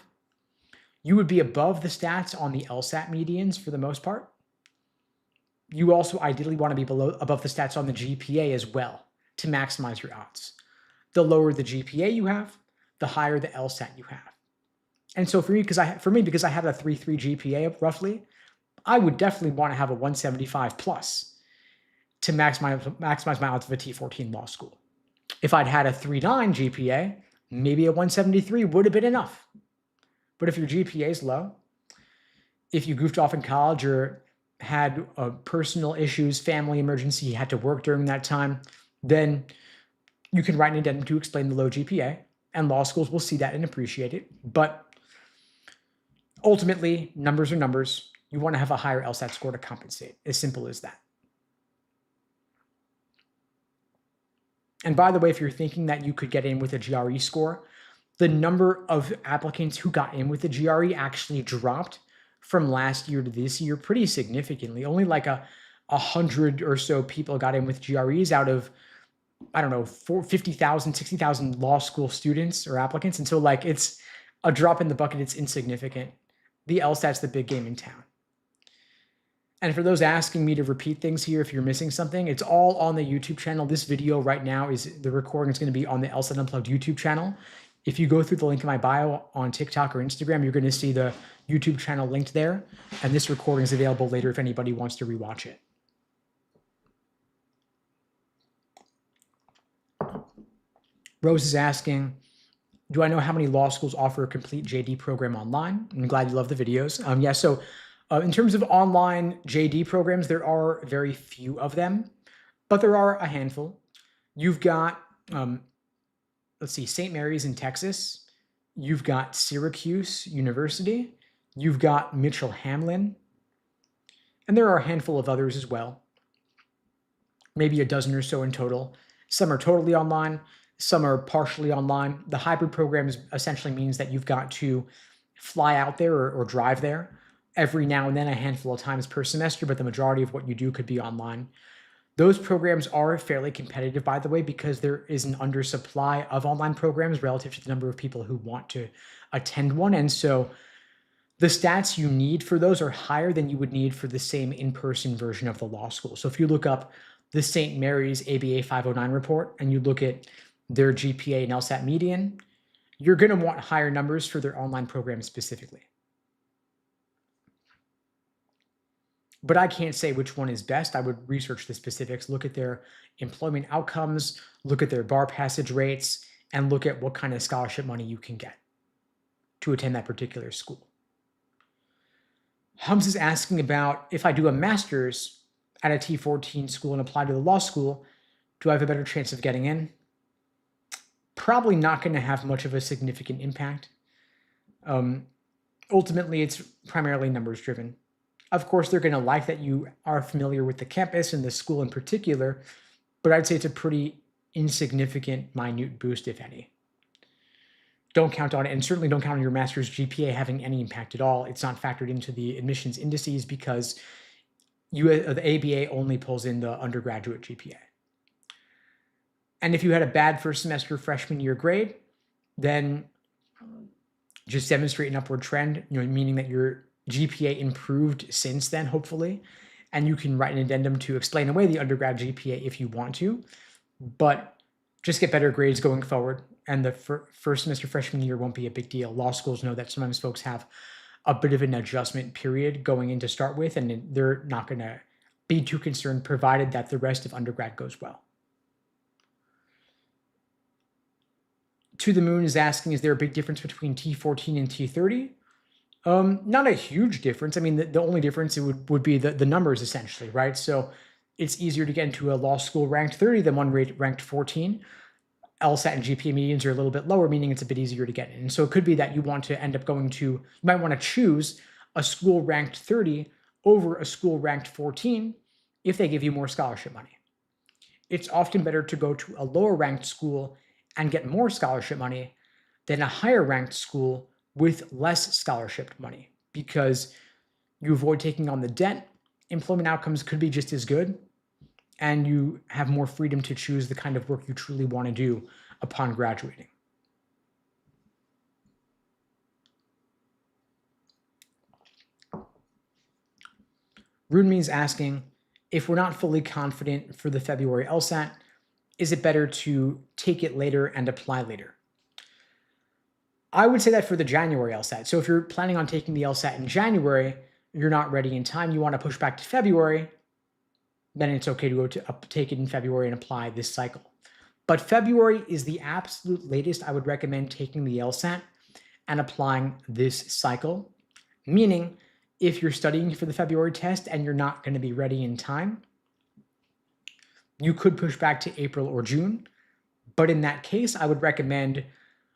you would be above the stats on the LSAT medians for the most part. You also ideally want to be above the stats on the GPA as well to maximize your odds. The lower the GPA you have, the higher the LSAT you have. And so for me, because I have a 3.3 GPA roughly, I would definitely want to have a 175 plus to maximize my odds of a T14 law school. If I'd had a 3.9 GPA, maybe a 173 would have been enough. But if your GPA is low, if you goofed off in college or had personal issues, family emergency, you had to work during that time, then you can write an addendum to explain the low GPA, and law schools will see that and appreciate it. But ultimately, numbers are numbers. You want to have a higher LSAT score to compensate. As simple as that. And by the way, if you're thinking that you could get in with a GRE score, the number of applicants who got in with a GRE actually dropped from last year to this year pretty significantly. Only like 100 or so people got in with GREs out of, I don't know, 50,000, 60,000 law school students or applicants. And so like it's a drop in the bucket. It's insignificant. The LSAT's the big game in town. And for those asking me to repeat things here, if you're missing something, it's all on the YouTube channel. This video right now the recording is going to be on the LSAT Unplugged YouTube channel. If you go through the link in my bio on TikTok or Instagram, you're going to see the YouTube channel linked there. And this recording is available later if anybody wants to rewatch it. Rose is asking, do I know how many law schools offer a complete JD program online? I'm glad you love the videos. In terms of online JD programs, there are very few of them, but there are a handful. You've got, St. Mary's in Texas. You've got Syracuse University. You've got Mitchell Hamlin. And there are a handful of others as well. Maybe a dozen or so in total. Some are totally online. Some are partially online. The hybrid programs essentially means that you've got to fly out there or drive there every now and then, a handful of times per semester, but the majority of what you do could be online. Those programs are fairly competitive, by the way, because there is an undersupply of online programs relative to the number of people who want to attend one. And so the stats you need for those are higher than you would need for the same in-person version of the law school. So if you look up the St. Mary's ABA 509 report and you look at their GPA and LSAT median, you're going to want higher numbers for their online program specifically. But I can't say which one is best. I would research the specifics, look at their employment outcomes, look at their bar passage rates, and look at what kind of scholarship money you can get to attend that particular school. Hums is asking about, if I do a master's at a T14 school and apply to the law school, do I have a better chance of getting in? Probably not going to have much of a significant impact. Ultimately, it's primarily numbers driven. Of course, they're going to like that you are familiar with the campus and the school in particular, but I'd say it's a pretty insignificant, minute boost, if any. Don't count on it, and certainly don't count on your master's GPA having any impact at all. It's not factored into the admissions indices because the ABA only pulls in the undergraduate GPA. And if you had a bad first semester freshman year grade, then just demonstrate an upward trend, meaning that your GPA improved since then, hopefully, and you can write an addendum to explain away the undergrad GPA if you want to, but just get better grades going forward, and the first semester freshman year won't be a big deal. Law schools know that sometimes folks have a bit of an adjustment period going in to start with, and they're not going to be too concerned provided that the rest of undergrad goes well. To the Moon is asking, is there a big difference between T14 and T30? Not a huge difference. I mean, the only difference it would be the numbers essentially, right? So it's easier to get into a law school ranked 30 than one ranked 14. LSAT and GPA medians are a little bit lower, meaning it's a bit easier to get in. And so it could be that you want to end up you might want to choose a school ranked 30 over a school ranked 14 if they give you more scholarship money. It's often better to go to a lower ranked school and get more scholarship money than a higher ranked school with less scholarship money because you avoid taking on the debt. Employment outcomes could be just as good, and you have more freedom to choose the kind of work you truly want to do upon graduating. Runmi is asking, if we're not fully confident for the February LSAT, is it better to take it later and apply later? I would say that for the January LSAT. So if you're planning on taking the LSAT in January, you're not ready in time, you want to push back to February, then it's okay to go to take it in February and apply this cycle. But February is the absolute latest I would recommend taking the LSAT and applying this cycle, meaning if you're studying for the February test and you're not going to be ready in time, you could push back to April or June. But in that case, I would recommend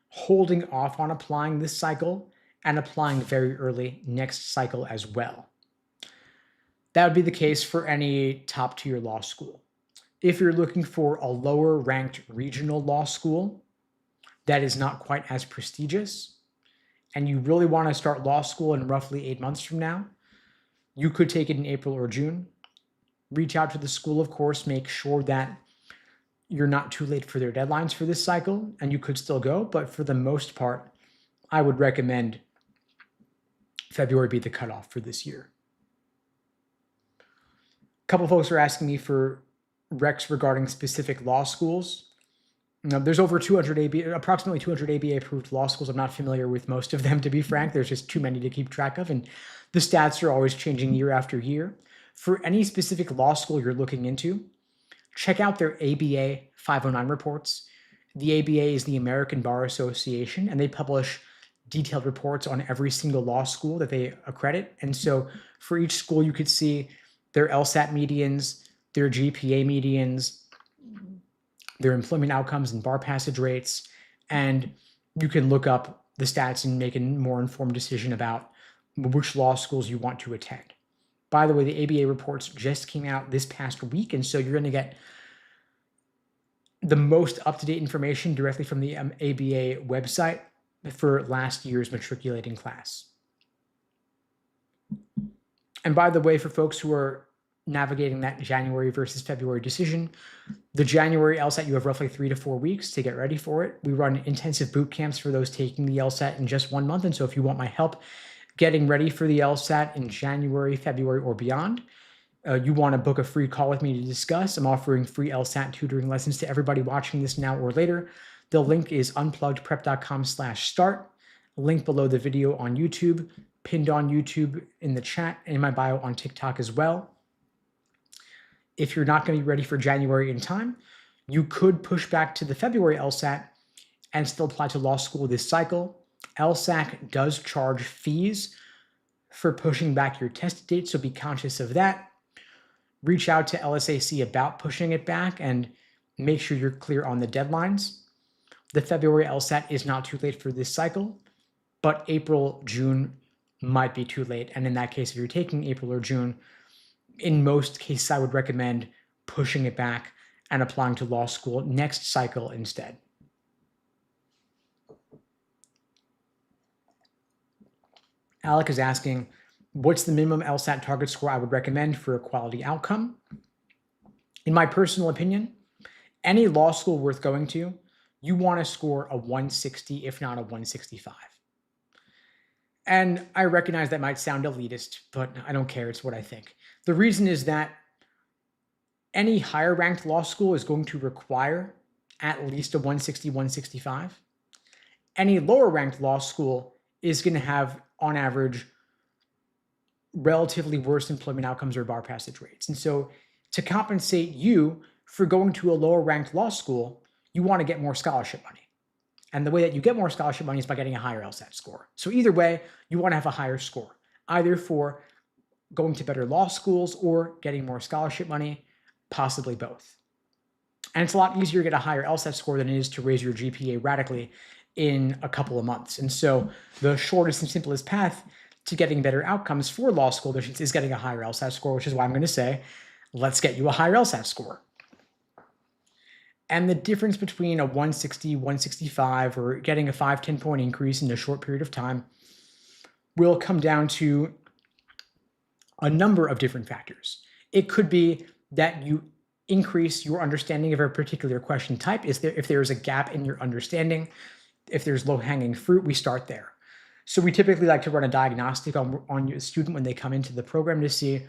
holding off on applying this cycle and applying very early next cycle as well. That would be the case for any top tier law school. If you're looking for a lower ranked regional law school that is not quite as prestigious, and you really want to start law school in roughly 8 months from now, you could take it in April or June. Reach out to the school, of course, make sure that you're not too late for their deadlines for this cycle, and you could still go. But for the most part, I would recommend February be the cutoff for this year. A couple folks are asking me for recs regarding specific law schools. Now, there's over approximately 200 ABA approved law schools. I'm not familiar with most of them, to be frank. There's just too many to keep track of, and the stats are always changing year after year. For any specific law school you're looking into, check out their ABA 509 reports. The ABA is the American Bar Association, and they publish detailed reports on every single law school that they accredit. And so for each school, you could see their LSAT medians, their GPA medians, their employment outcomes and bar passage rates, and you can look up the stats and make a more informed decision about which law schools you want to attend. By the way, the ABA reports just came out this past week, and so you're going to get the most up-to-date information directly from the ABA website for last year's matriculating class. And by the way, for folks who are navigating that January versus February decision, the January LSAT, you have roughly 3 to 4 weeks to get ready for it. We run intensive boot camps for those taking the LSAT in just 1 month. And so if you want my help getting ready for the LSAT in January, February, or beyond, you want to book a free call with me to discuss, I'm offering free LSAT tutoring lessons to everybody watching this now or later. The link is unpluggedprep.com/start. Link below the video on YouTube, pinned on YouTube in the chat, and in my bio on TikTok as well. If you're not going to be ready for January in time, you could push back to the February LSAT and still apply to law school this cycle. LSAC does charge fees for pushing back your test date, so be conscious of that. Reach out to LSAC about pushing it back and make sure you're clear on the deadlines. The February LSAT is not too late for this cycle, but April, June might be too late. And in that case, if you're taking April or June, in most cases, I would recommend pushing it back and applying to law school next cycle instead. Alec is asking, what's the minimum LSAT target score I would recommend for a quality outcome? In my personal opinion, any law school worth going to, you want to score a 160, if not a 165. And I recognize that might sound elitist, but I don't care. It's what I think. The reason is that any higher ranked law school is going to require at least a 160, 165. Any lower ranked law school is going to have, on average, relatively worse employment outcomes or bar passage rates. And so to compensate you for going to a lower ranked law school, you want to get more scholarship money. And the way that you get more scholarship money is by getting a higher LSAT score. So either way, you want to have a higher score, either for going to better law schools or getting more scholarship money, possibly both. And it's a lot easier to get a higher LSAT score than it is to raise your GPA radically in a couple of months. And so the shortest and simplest path to getting better outcomes for law school admissions is getting a higher LSAT score, which is why I'm going to say, let's get you a higher LSAT score. And the difference between a 160, 165, or getting a 5-10 point increase in a short period of time will come down to a number of different factors. It could be that you increase your understanding of a particular question type. If there's a gap in your understanding, if there's low-hanging fruit, we start there. So we typically like to run a diagnostic on your student when they come into the program to see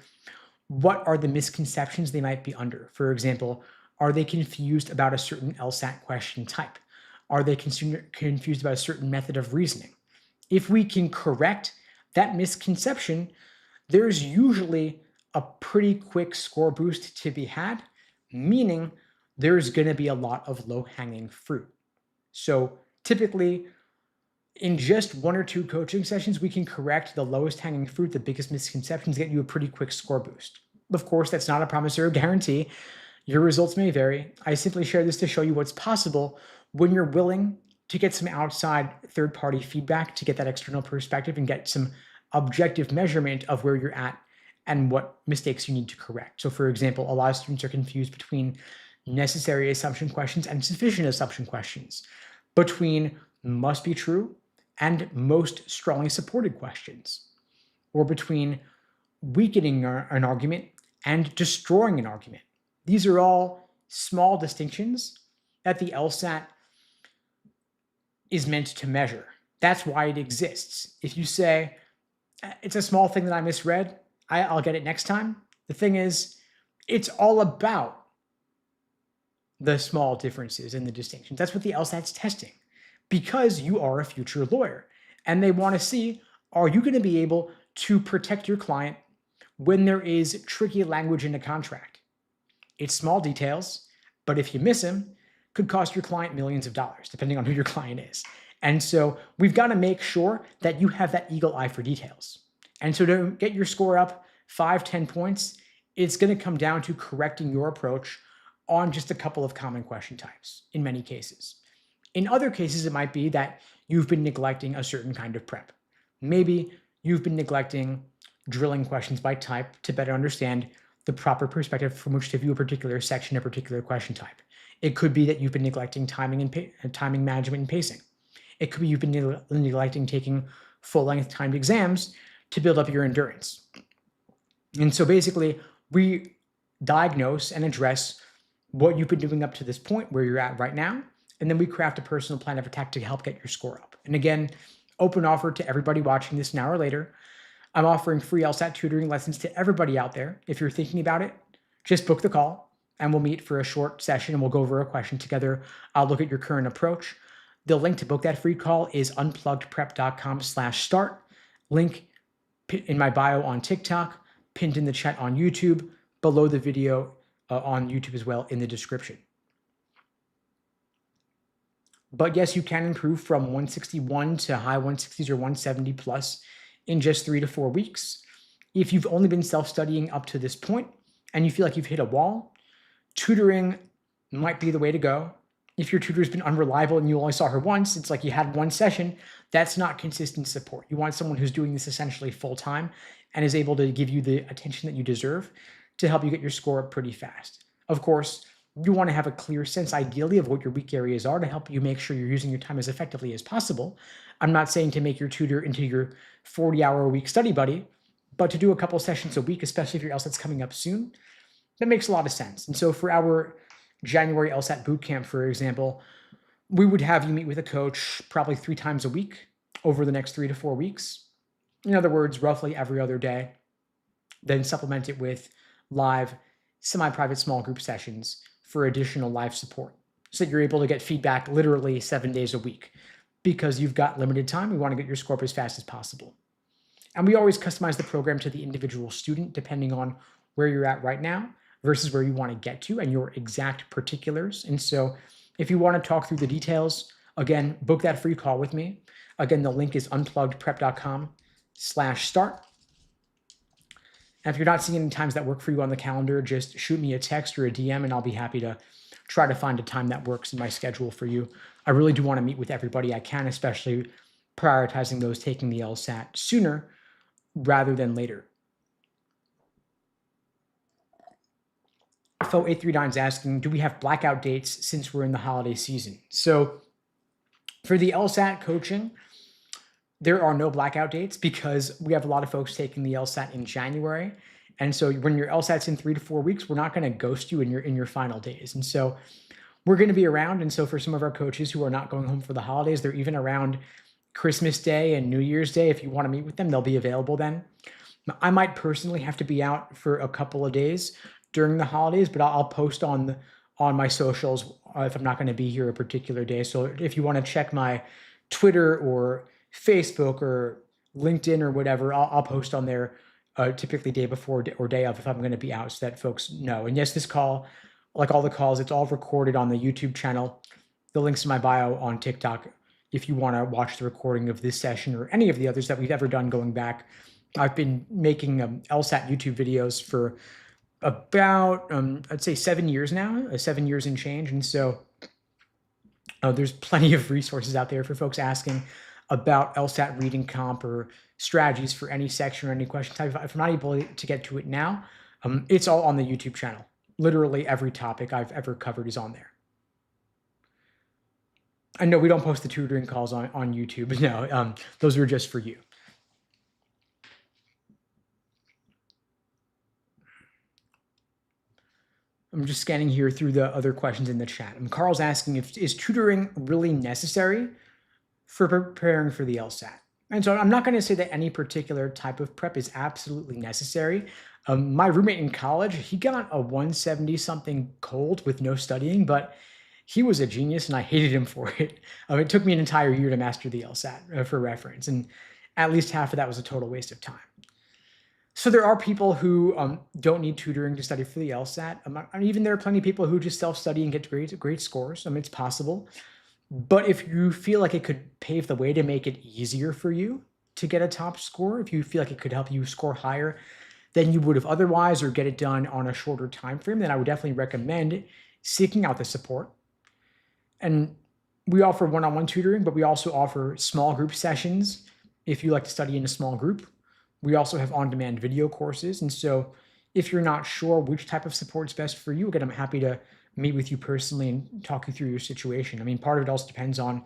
what are the misconceptions they might be under. For example, are they confused about a certain LSAT question type? Are they confused about a certain method of reasoning? If we can correct that misconception, there's usually a pretty quick score boost to be had, meaning there's going to be a lot of low-hanging fruit. So typically, in just 1 or 2 coaching sessions, we can correct the lowest hanging fruit, the biggest misconceptions, get you a pretty quick score boost. Of course, that's not a promise or a guarantee. Your results may vary. I simply share this to show you what's possible when you're willing to get some outside third-party feedback, to get that external perspective and get some objective measurement of where you're at and what mistakes you need to correct. So for example, a lot of students are confused between necessary assumption questions and sufficient assumption questions, between must be true and most strongly supported questions, or between weakening an argument and destroying an argument. These are all small distinctions that the LSAT is meant to measure. That's why it exists. If you say, it's a small thing that I misread, I'll get it next time. The thing is, it's all about the small differences and the distinctions. That's what the LSAT's testing, because you are a future lawyer. And they want to see, are you going to be able to protect your client when there is tricky language in a contract? It's small details, but if you miss them, could cost your client millions of dollars, depending on who your client is. And so we've got to make sure that you have that eagle eye for details. And so to get your score up 5-10 points, it's going to come down to correcting your approach on just a couple of common question types in many cases. In other cases, it might be that you've been neglecting a certain kind of prep. Maybe you've been neglecting drilling questions by type to better understand the proper perspective from which to view a particular section, a particular question type. It could be that you've been neglecting timing management and pacing. It could be you've been neglecting taking full-length timed exams to build up your endurance. And so basically, we diagnose and address what you've been doing up to this point, where you're at right now, and then we craft a personal plan of attack to help get your score up. And again, open offer to everybody watching this now or later. I'm offering free LSAT tutoring lessons to everybody out there. If you're thinking about it, just book the call and we'll meet for a short session and we'll go over a question together. I'll look at your current approach. The link to book that free call is unpluggedprep.com/start. Link in my bio on TikTok, pinned in the chat on YouTube, below the video on YouTube as well in the description. But yes, you can improve from 161 to high 160s or 170 plus in just 3 to 4 weeks. If you've only been self-studying up to this point and you feel like you've hit a wall, tutoring might be the way to go. If your tutor's been unreliable and you only saw her once, it's like you had one session, that's not consistent support. You want someone who's doing this essentially full-time and is able to give you the attention that you deserve to help you get your score up pretty fast. Of course, you want to have a clear sense, ideally, of what your weak areas are to help you make sure you're using your time as effectively as possible. I'm not saying to make your tutor into your 40-hour-a-week study buddy, but to do a couple sessions a week, especially if your LSAT's coming up soon, that makes a lot of sense. And so for our January LSAT bootcamp, for example, we would have you meet with a coach probably 3 times a week over the next 3 to 4 weeks. In other words, roughly every other day, then supplement it with live, semi-private small group sessions for additional live support so that you're able to get feedback literally 7 days a week. Because you've got limited time, we want to get your score up as fast as possible. And we always customize the program to the individual student depending on where you're at right now versus where you want to get to and your exact particulars. And so if you want to talk through the details Again, book that free call with me. Again, the link is unpluggedprep.com/start. And if you're not seeing any times that work for you on the calendar, just shoot me a text or a DM and I'll be happy to try to find a time that works in my schedule for you. I really do want to meet with everybody I can, especially prioritizing those taking the LSAT sooner rather than later. Fo839 is asking, do we have blackout dates since we're in the holiday season? So for the LSAT coaching, there are no blackout dates because we have a lot of folks taking the LSAT in January. And so when your LSAT's in 3 to 4 weeks, we're not going to ghost you in your final days. And so we're going to be around. And so for some of our coaches who are not going home for the holidays, they're even around Christmas Day and New Year's Day. If you want to meet with them, they'll be available then. I might personally have to be out for a couple of days during the holidays, but I'll post on my socials if I'm not going to be here a particular day. So if you want to check my Twitter or Facebook or LinkedIn or whatever, I'll post on there typically day before or day of if I'm going to be out so that folks know. And yes, this call, like all the calls, it's all recorded on the YouTube channel. The link's in my bio on TikTok if you want to watch the recording of this session or any of the others that we've ever done going back. I've been making LSAT YouTube videos for about, I'd say 7 years now, 7 years and change. And so there's plenty of resources out there for folks asking about LSAT reading comp or strategies for any section or any question type. If I'm not able to get to it now, it's all on the YouTube channel. Literally every topic I've ever covered is on there. I know we don't post the tutoring calls on YouTube. No, those are just for you. I'm just scanning here through the other questions in the chat. Carl's asking, is tutoring really necessary for preparing for the LSAT? And so I'm not going to say that any particular type of prep is absolutely necessary. My roommate in college, he got a 170 something cold with no studying, but he was a genius and I hated him for it. It took me an entire year to master the LSAT for reference, and at least half of that was a total waste of time. So there are people who don't need tutoring to study for the LSAT. Even there are plenty of people who just self-study and get great scores. It's possible. But if you feel like it could pave the way to make it easier for you to get a top score, if you feel like it could help you score higher than you would have otherwise or get it done on a shorter time frame, then I would definitely recommend seeking out the support. And we offer one-on-one tutoring, but we also offer small group sessions if you like to study in a small group. We also have on-demand video courses. And so if you're not sure which type of support is best for you, again, I'm happy to meet with you personally and talk you through your situation. Part of it also depends on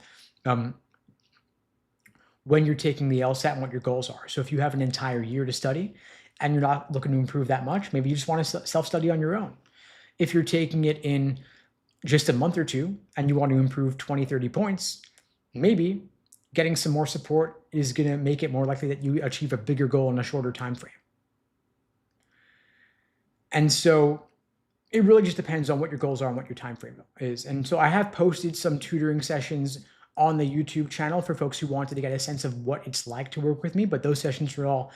when you're taking the LSAT and what your goals are. So if you have an entire year to study and you're not looking to improve that much, maybe you just want to self-study on your own. If you're taking it in just a month or two and you want to improve 20, 30 points, maybe getting some more support is going to make it more likely that you achieve a bigger goal in a shorter time frame. And so it really just depends on what your goals are and what your time frame is. And so I have posted some tutoring sessions on the YouTube channel for folks who wanted to get a sense of what it's like to work with me, but those sessions are all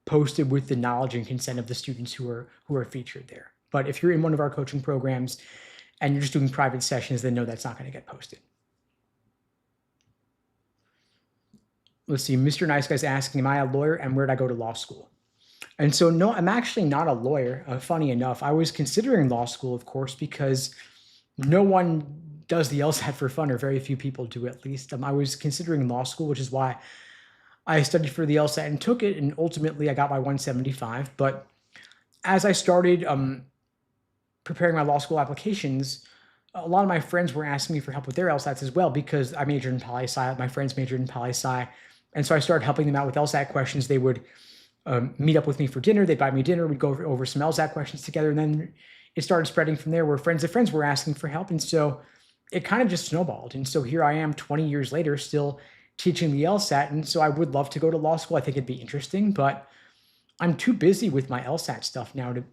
posted with the knowledge and consent of the students who are featured there. But if you're in one of our coaching programs and you're just doing private sessions, then no, that's not going to get posted. Let's see, Mr. Nice Guy's asking, am I a lawyer and where did I go to law school? And so, no, I'm actually not a lawyer. Funny enough, I was considering law school, of course, because no one does the LSAT for fun, or very few people do at least. I was considering law school, which is why I studied for the LSAT and took it, and ultimately I got my 175. But as I started preparing my law school applications, a lot of my friends were asking me for help with their LSATs as well, because I majored in poli-sci, my friends majored in poli-sci, and so I started helping them out with LSAT questions. They would meet up with me for dinner. They'd buy me dinner. We'd go over some LSAT questions together. And then it started spreading from there where friends of friends were asking for help. And so it kind of just snowballed. And so here I am 20 years later, still teaching the LSAT. And so I would love to go to law school. I think it'd be interesting, but I'm too busy with my LSAT stuff now to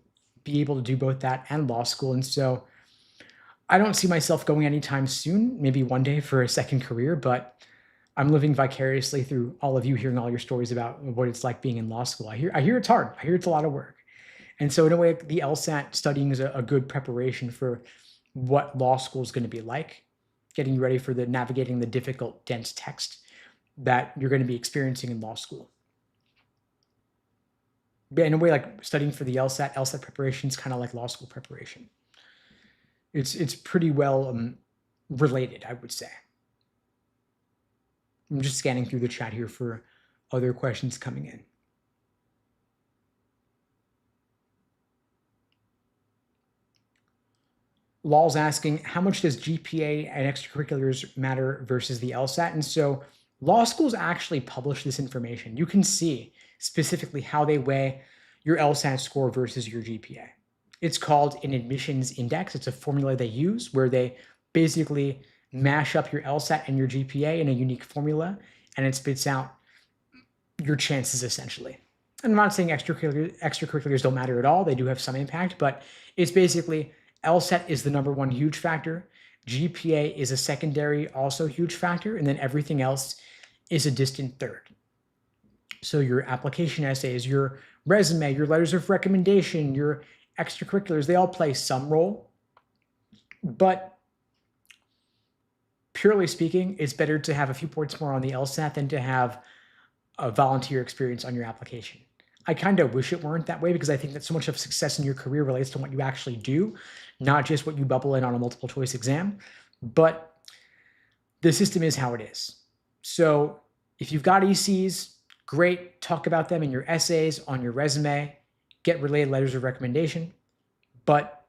be able to do both that and law school. And so I don't see myself going anytime soon, maybe one day for a second career, but I'm living vicariously through all of you, hearing all your stories about what it's like being in law school. I hear it's hard. I hear it's a lot of work. And so in a way, the LSAT studying is a good preparation for what law school is going to be like. getting you ready for the navigating the difficult, dense text that you're going to be experiencing in law school. But in a way, like studying for the LSAT preparation is kind of like law school preparation. It's pretty well related, I would say. I'm just scanning through the chat here for other questions coming in. Law's asking, how much does GPA and extracurriculars matter versus the LSAT? And so law schools actually publish this information. You can see specifically how they weigh your LSAT score versus your GPA. It's called an admissions index. It's a formula they use where they basically mash up your LSAT and your GPA in a unique formula, and it spits out your chances essentially. And I'm not saying extracurriculars don't matter at all. They do have some impact, but it's basically LSAT is the #1 huge factor. GPA is a secondary, also huge factor. And then everything else is a distant third. So your application essays, your resume, your letters of recommendation, your extracurriculars, they all play some role. But purely speaking, it's better to have a few points more on the LSAT than to have a volunteer experience on your application. I kind of wish it weren't that way because I think that so much of success in your career relates to what you actually do, not just what you bubble in on a multiple choice exam. But the system is how it is. So if you've got ECs, great, talk about them in your essays, on your resume, get related letters of recommendation, but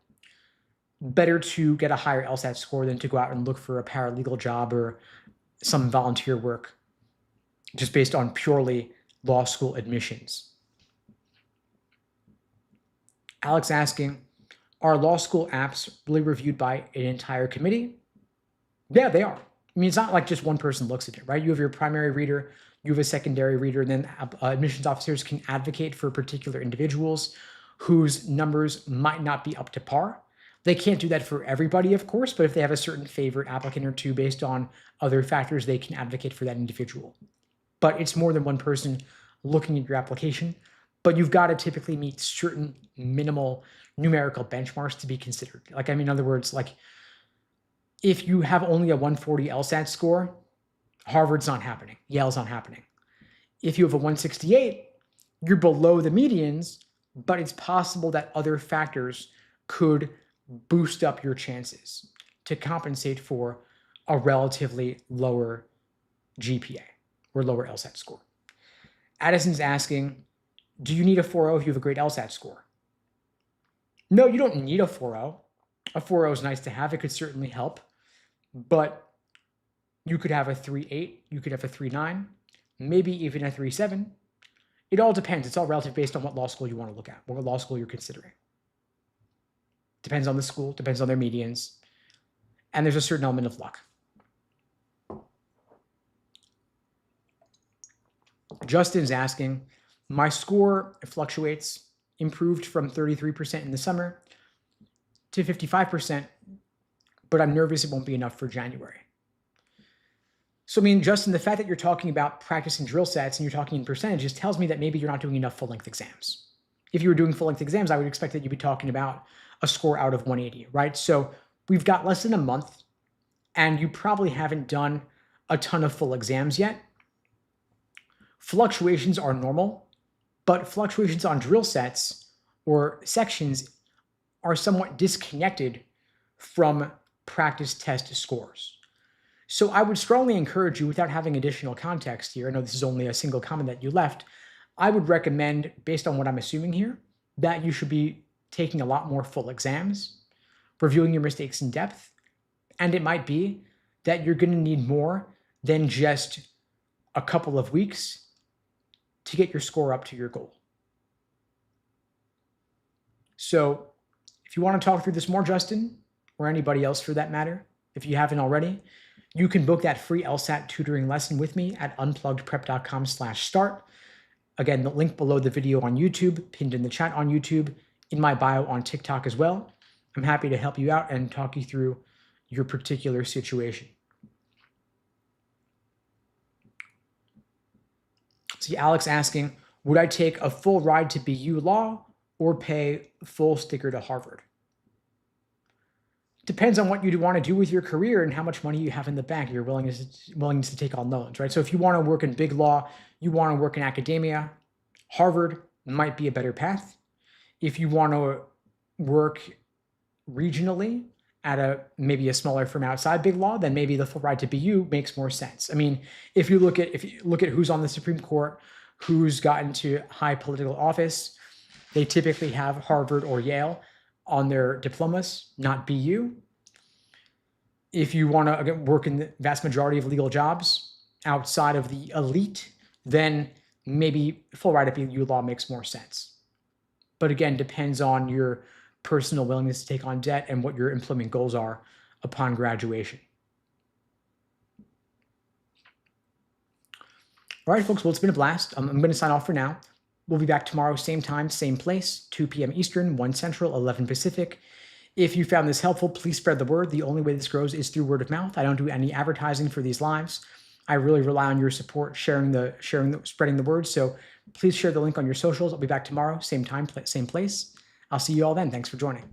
better to get a higher LSAT score than to go out and look for a paralegal job or some volunteer work just based on purely law school admissions. Alex asking, are law school apps really reviewed by an entire committee? Yeah, they are. I mean, it's not like just one person looks at it, right? You have your primary reader, you have a secondary reader, and then admissions officers can advocate for particular individuals whose numbers might not be up to par. They can't do that for everybody, of course, but if they have a certain favorite applicant or two based on other factors, they can advocate for that individual. But it's more than one person looking at your application. But you've got to typically meet certain minimal numerical benchmarks to be considered. Like, I mean, in other words, like if you have only a 140 LSAT score, Harvard's not happening. Yale's not happening. If you have a 168, you're below the medians, but it's possible that other factors could boost up your chances to compensate for a relatively lower GPA or lower LSAT score. Addison's asking, do you need a 4.0 if you have a great LSAT score? No, you don't need a 4.0. A 4.0 is nice to have. It could certainly help. But you could have a 3.8. You could have a 3.9. Maybe even a 3.7. It all depends. It's all relative based on what law school you want to look at, what law school you're considering. Depends on the school. Depends on their medians. And there's a certain element of luck. Justin's asking, my score fluctuates, improved from 33% in the summer to 55%, but I'm nervous it won't be enough for January. So, I mean, Justin, the fact that you're talking about practicing drill sets and you're talking in percentages tells me that maybe you're not doing enough full-length exams. If you were doing full-length exams, I would expect that you'd be talking about a score out of 180, right? So we've got less than a month, and you probably haven't done a ton of full exams yet. Fluctuations are normal, but fluctuations on drill sets or sections are somewhat disconnected from practice test scores. So I would strongly encourage you, without having additional context here, I know this is only a single comment that you left, I would recommend, based on what I'm assuming here, that you should be taking a lot more full exams, reviewing your mistakes in depth, and it might be that you're going to need more than just a couple of weeks to get your score up to your goal. So if you want to talk through this more, Justin, or anybody else for that matter, if you haven't already, you can book that free LSAT tutoring lesson with me at unpluggedprep.com/start. Again, the link below the video on YouTube, pinned in the chat on YouTube, in my bio on TikTok as well. I'm happy to help you out and talk you through your particular situation. See, Alex asking, would I take a full ride to BU Law or pay full sticker to Harvard? depends on what you want to do with your career and how much money you have in the bank, your willingness to take on loans, right? So if you want to work in big law, you want to work in academia, Harvard might be a better path. If you want to work regionally at maybe a smaller firm outside big law, then maybe the full ride to BU makes more sense. I mean, if you look at who's on the Supreme Court, who's gotten to high political office, they typically have Harvard or Yale on their diplomas, not BU. If you want to work in the vast majority of legal jobs outside of the elite, then maybe full ride at BU law makes more sense. But again, depends on your personal willingness to take on debt and what your employment goals are upon graduation. All right, folks, well, it's been a blast. I'm going to sign off for now. We'll be back tomorrow, same time, same place, 2 p.m. Eastern, 1 Central, 11 Pacific. If you found this helpful, please spread the word. The only way this grows is through word of mouth. I don't do any advertising for these lives. I really rely on your support, spreading the word. So please share the link on your socials. I'll be back tomorrow, same time, same place. I'll see you all then. Thanks for joining.